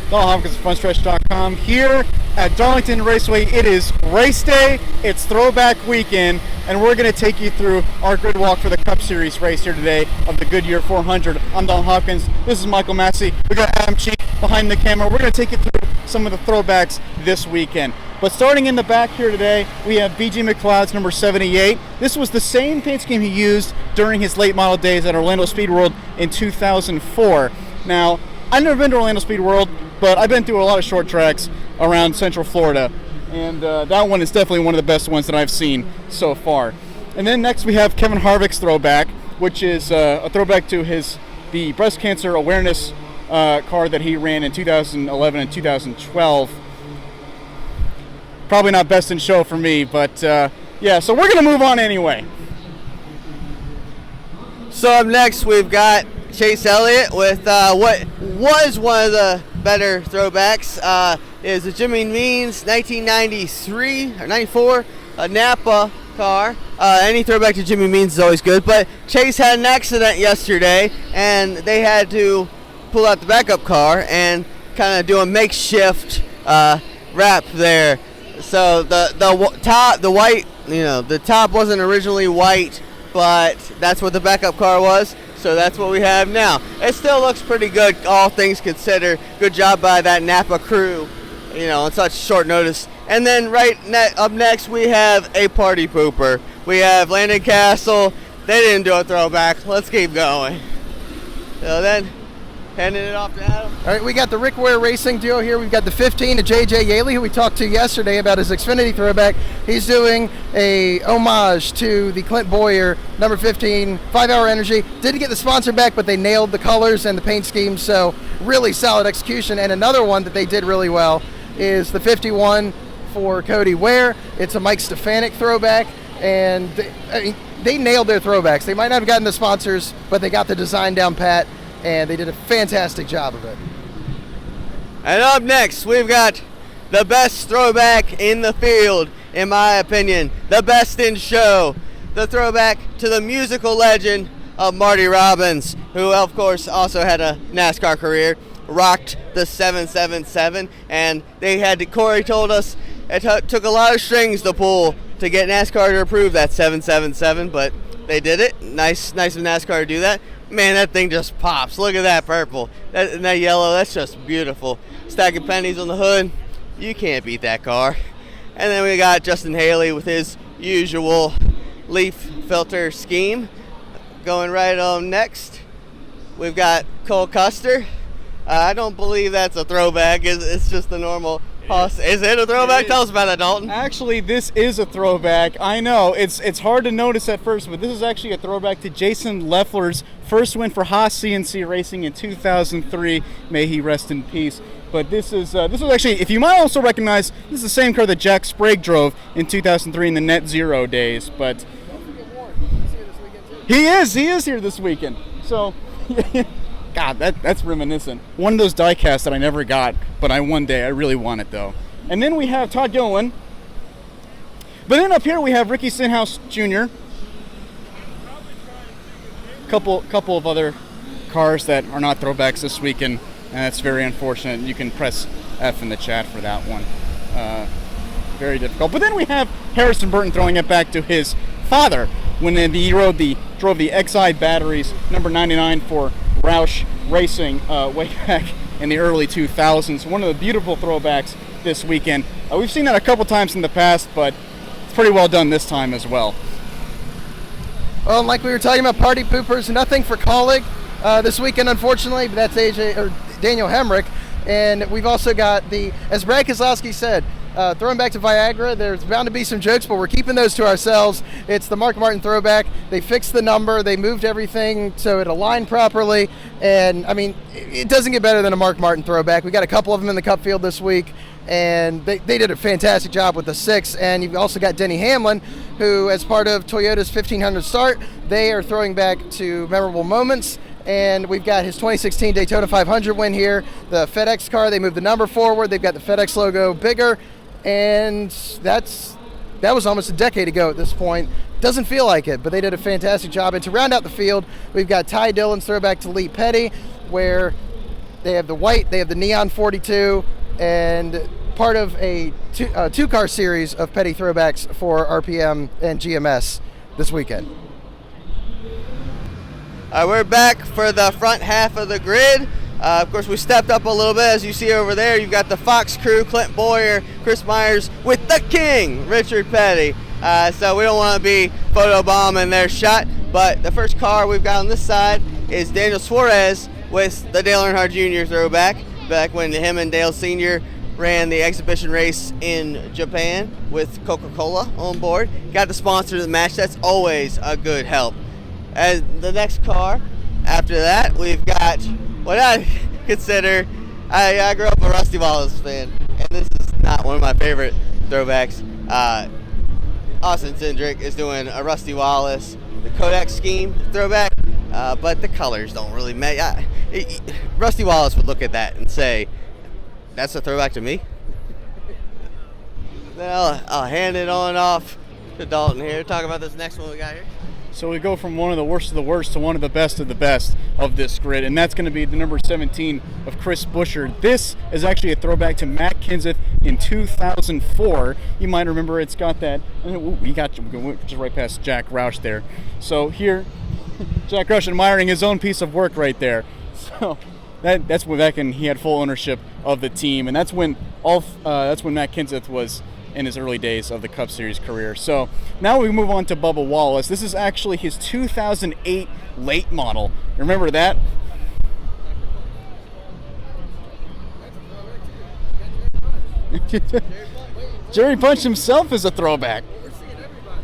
Dalton Hopkins of Frontstretch.com here at Darlington Raceway. It is race day, it's Throwback weekend, and we're going to take you through our grid walk for the Cup Series race here today of the Goodyear 400. I'm Dalton Hopkins, this is Michael Massie, we got Adam Cheek behind the camera. We're going to take you through some of the throwbacks this weekend. But starting in the back here today, we have B.J. McLeod's number 78. This was the same paint scheme he used during his late model days at Orlando Speed World in 2004. Now, I've never been to Orlando Speed World, but I've been through a lot of short tracks around Central Florida, and that one is definitely one of the best ones that I've seen so far. And then next we have Kevin Harvick's throwback, which is a throwback to the breast cancer awareness car that he ran in 2011 and 2012. Probably not best in show for me, but yeah, so we're going to move on anyway. So up next we've got Chase Elliott with what was one of the better throwbacks. Is a Jimmy Means 1993 or 94 Napa car. Any throwback to Jimmy Means is always good, but Chase had an accident yesterday and they had to pull out the backup car and kind of do a makeshift wrap there. So the white, the top wasn't originally white, but that's what the backup car was. So that's what we have now. It still looks pretty good, all things considered. Good job by that Napa crew, on such short notice. And then up next, we have a party pooper. We have Landon Castle. They didn't do a throwback. Let's keep going. So then, handing it off to Adam. All right, we got the Rick Ware Racing duo here. We've got the 15 to J.J. Yaley, who we talked to yesterday about his Xfinity throwback. He's doing a homage to the Clint Boyer number 15 5-Hour Energy. Didn't get the sponsor back, but they nailed the colors and the paint scheme, so really solid execution. And another one that they did really well is the 51 for Cody Ware. It's a Mike Stefanik throwback, and they nailed their throwbacks. They might not have gotten the sponsors, but they got the design down pat, and they did a fantastic job of it. And up next, we've got the best throwback in the field, in my opinion. The best in show. The throwback to the musical legend of Marty Robbins, who, of course, also had a NASCAR career, rocked the 777, and Corey told us it took a lot of strings to pull to get NASCAR to approve that 777, but they did it. Nice of NASCAR to do that. Man, that thing just pops. Look at that purple. That yellow, that's just beautiful. Stacking pennies on the hood. You can't beat that car. And then we got Justin Haley with his usual leaf filter scheme. Going right on next, we've got Cole Custer. I don't believe that's a throwback. It's just the normal. Is it a throwback? Tell us about that, Dalton. Actually, this is a throwback. I know, it's hard to notice at first, but this is actually a throwback to Jason Leffler's first win for Haas CNC Racing in 2003. May he rest in peace. But this was actually, if you might also recognize, this is the same car that Jack Sprague drove in 2003 in the Net Zero days. But he is here this weekend. So, God, that's reminiscent. One of those die casts that I never got, but I really want it though. And then we have Todd Gillin. But then up here we have Ricky Stenhouse Jr. Couple of other cars that are not throwbacks this weekend, and that's very unfortunate. You can press F in the chat for that one. Very difficult. But then we have Harrison Burton throwing it back to his father when he drove the XI batteries, number 99 for Roush Racing, way back in the early 2000s. One of the beautiful throwbacks this weekend. We've seen that a couple times in the past, but it's pretty well done this time as well. Well, like we were talking about party poopers, nothing for Colleague this weekend, unfortunately, but that's Daniel Hemrick. And we've also got as Brad Kozlowski said, throwing back to Viagra, there's bound to be some jokes, but we're keeping those to ourselves. It's the Mark Martin throwback. They fixed the number. They moved everything so it aligned properly. And, it doesn't get better than a Mark Martin throwback. We got a couple of them in the Cup field this week, and they did a fantastic job with the 6. And you've also got Denny Hamlin, who, as part of Toyota's 1500 start, they are throwing back to memorable moments. And we've got his 2016 Daytona 500 win here. The FedEx car, they moved the number forward. They've got the FedEx logo bigger. And that was almost a decade ago at this point. Doesn't feel like it, but they did a fantastic job. And to round out the field, we've got Ty Dillon's throwback to Lee Petty, where They have the white, they have the neon 42, and part of a two-car series of petty throwbacks for RPM and GMS this weekend. We're back for the front half of the grid. Of course, we stepped up a little bit. As you see over there, you've got the Fox crew, Clint Boyer, Chris Myers, with the king, Richard Petty. So we don't want to be photobombing their shot. But the first car we've got on this side is Daniel Suarez with the Dale Earnhardt Jr. throwback, back when him and Dale Sr. ran the exhibition race in Japan with Coca-Cola on board. Got the sponsor of the match. That's always a good help. As the next car after that, we've got what I consider, I grew up a Rusty Wallace fan, and this is not one of my favorite throwbacks. Austin Cindric is doing a Rusty Wallace, the Kodak scheme throwback, but the colors don't really match. Rusty Wallace would look at that and say, that's a throwback to me? Then I'll hand it on off to Dalton here. Talk about this next one we got here. So we go from one of the worst of the worst to one of the best of this grid, and that's going to be the number 17 of Chris Buescher. This is actually a throwback to Matt Kenseth in 2004. You might remember it's got that. We went just right past Jack Roush there. So here, Jack Roush admiring his own piece of work right there. So that's when back when he had full ownership of the team, and that's when Matt Kenseth was in his early days of the Cup Series career. So now we move on to Bubba Wallace. This is actually his 2008 late model. Remember that? Jerry Punch himself is a throwback.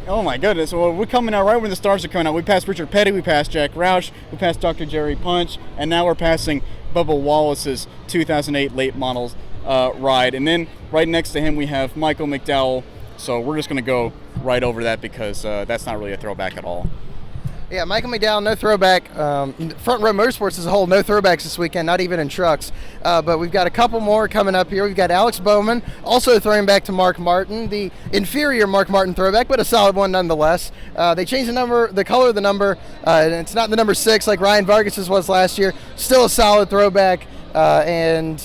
Oh my goodness. Well, we're coming out right when the stars are coming out. We passed Richard Petty, we passed Jack Roush, we passed Dr. Jerry Punch, and now we're passing Bubba Wallace's 2008 late models ride. And then right next to him we have Michael McDowell. So we're just going to go right over that because that's not really a throwback at all. Yeah, Michael McDowell, no throwback. Front Row Motorsports as a whole, no throwbacks this weekend, not even in trucks. But we've got a couple more coming up here. We've got Alex Bowman, also throwing back to Mark Martin, the inferior Mark Martin throwback, but a solid one nonetheless. They changed the color of the number, and it's not the number 6 like Ryan Vargas's was last year. Still a solid throwback. And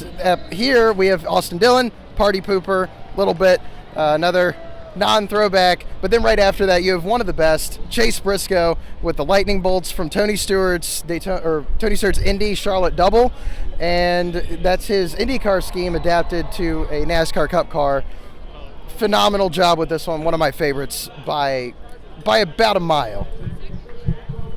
here we have Austin Dillon, Party Pooper, a little bit, another non-throwback, but then right after that you have one of the best, Chase Briscoe, with the lightning bolts from Tony Stewart's Indy Charlotte Double, and that's his IndyCar scheme adapted to a NASCAR Cup car. Phenomenal job with this one of my favorites by about a mile.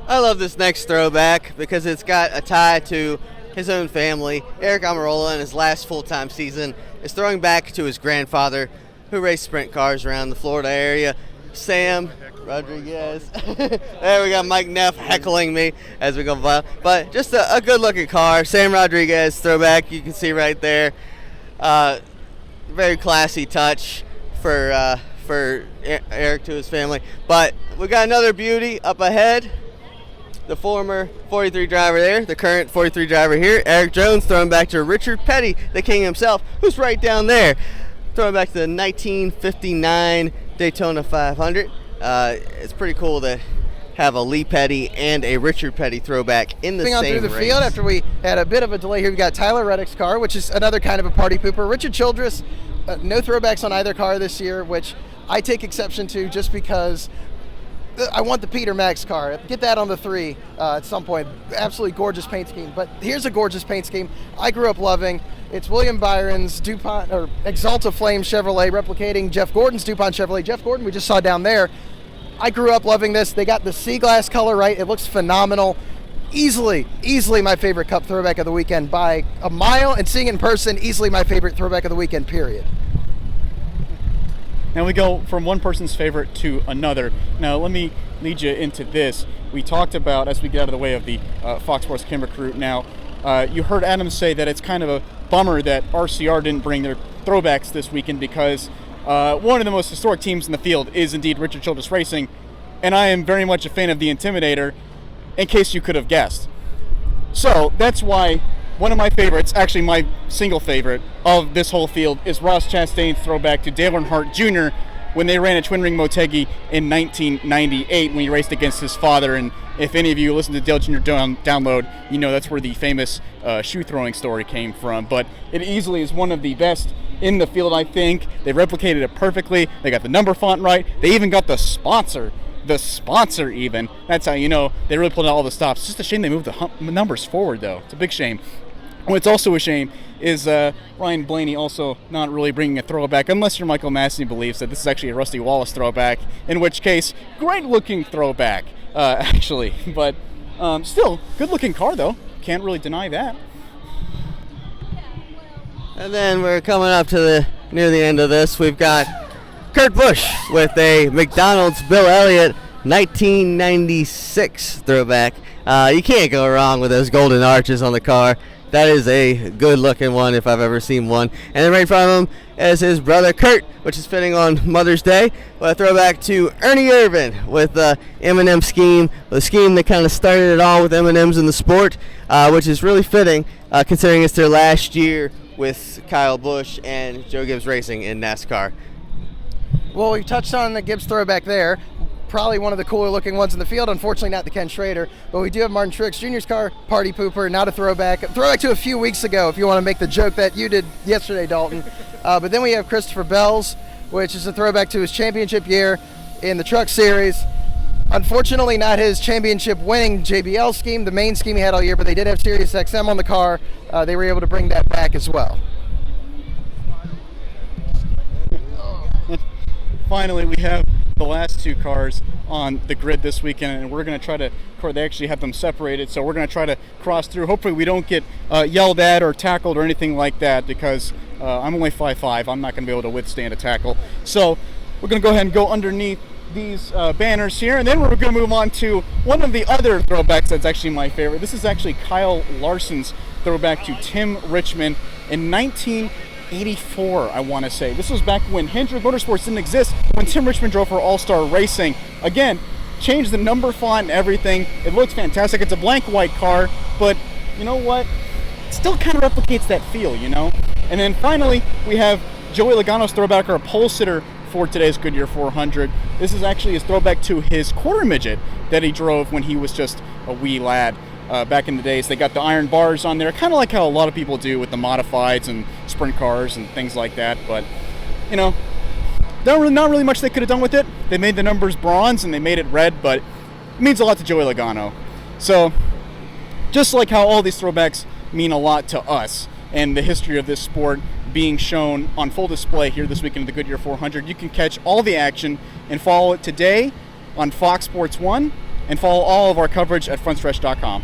I love this next throwback because it's got a tie to his own family. Eric Almirola, in his last full-time season, is throwing back to his grandfather, who raced sprint cars around the Florida area, Sam Rodriguez. There we got Mike Neff heckling me as we go by. But just a good-looking car. Sam Rodriguez throwback, you can see right there. Very classy touch for Eric to his family. But we got another beauty up ahead. The former 43 driver there, the current 43 driver here, Eric Jones, throwing back to Richard Petty, the king himself, who's right down there. Throwing back to the 1959 Daytona 500. It's pretty cool to have a Lee Petty and a Richard Petty throwback in the same race. Through the field after we had a bit of a delay here. We got Tyler Reddick's car, which is another kind of a party pooper. Richard Childress, no throwbacks on either car this year, which I take exception to just because I want the Peter Max car. Get that on the 3 at some point. Absolutely gorgeous paint scheme. But here's a gorgeous paint scheme I grew up loving. It's William Byron's DuPont or Exalta Flame Chevrolet, replicating Jeff Gordon's DuPont Chevrolet. Jeff Gordon, we just saw down there. I grew up loving this. They got the sea glass color right. It looks phenomenal. Easily my favorite Cup throwback of the weekend by a mile, and seeing it in person, easily my favorite throwback of the weekend, period. Now we go from one person's favorite to another. Now let me lead you into this. We talked about, as we get out of the way of the Fox Sports camera crew, now you heard Adam say that it's kind of a bummer that RCR didn't bring their throwbacks this weekend because one of the most historic teams in the field is indeed Richard Childress Racing, and I am very much a fan of the Intimidator, in case you could have guessed. So that's why one of my favorites, actually my single favorite of this whole field, is Ross Chastain's throwback to Dale Earnhardt Jr. when they ran a twin ring Motegi in 1998 when he raced against his father. And if any of you listen to Dale Jr. Download, you know that's where the famous shoe throwing story came from. But it easily is one of the best in the field, I think. They replicated it perfectly. They got the number font right. They even got the sponsor even. That's how you know they really pulled out all the stops. It's just a shame they moved the numbers forward, though. It's a big shame. What's also a shame is Ryan Blaney also not really bringing a throwback, unless you're Michael Massey believes that this is actually a Rusty Wallace throwback, in which case, great looking throwback, actually. But still, good looking car, though. Can't really deny that. And then we're coming up to near the end of this. We've got Kurt Busch with a McDonald's Bill Elliott 1996 throwback. You can't go wrong with those golden arches on the car. That is a good looking one if I've ever seen one. And then right in front of him is his brother Kurt, which is fitting on Mother's Day. With a throwback to Ernie Irvan with the M&M scheme, the scheme that kind of started it all with M&Ms in the sport, which is really fitting considering it's their last year with Kyle Busch and Joe Gibbs Racing in NASCAR. Well, we touched on the Gibbs throwback there. Probably one of the cooler looking ones in the field. Unfortunately, not the Ken Schrader, but we do have Martin Truex Jr.'s car, Party Pooper, not a throwback. A throwback to a few weeks ago, if you want to make the joke that you did yesterday, Dalton. But then we have Christopher Bell's, which is a throwback to his championship year in the Truck Series. Unfortunately, not his championship-winning JBL scheme, the main scheme he had all year, but they did have Sirius XM on the car. They were able to bring that back as well. Finally, we have the last two cars on the grid this weekend, and we're going to try to, they actually have them separated, so we're going to try to cross through. Hopefully we don't get yelled at or tackled or anything like that, because I'm only 5'5". I'm not going to be able to withstand a tackle. So we're going to go ahead and go underneath these banners here, and then we're going to move on to one of the other throwbacks that's actually my favorite. This is actually Kyle Larson's throwback to Tim Richmond in 1984, I want to say. This was back when Hendrick Motorsports didn't exist, when Tim Richmond drove for All-Star Racing. Again, changed the number font and everything. It looks fantastic. It's a blank white car, but you know what? It still kind of replicates that feel, you know? And then finally, we have Joey Logano's throwback, our pole sitter for today's Goodyear 400. This is actually his throwback to his quarter midget that he drove when he was just a wee lad. Back in the days, they got the iron bars on there, kind of like how a lot of people do with the modifieds and sprint cars and things like that. But, you know, not really much they could have done with it. They made the numbers bronze and they made it red, but it means a lot to Joey Logano. So, just like how all these throwbacks mean a lot to us and the history of this sport being shown on full display here this weekend at the Goodyear 400, you can catch all the action and follow it today on Fox Sports 1 and follow all of our coverage at frontstretch.com.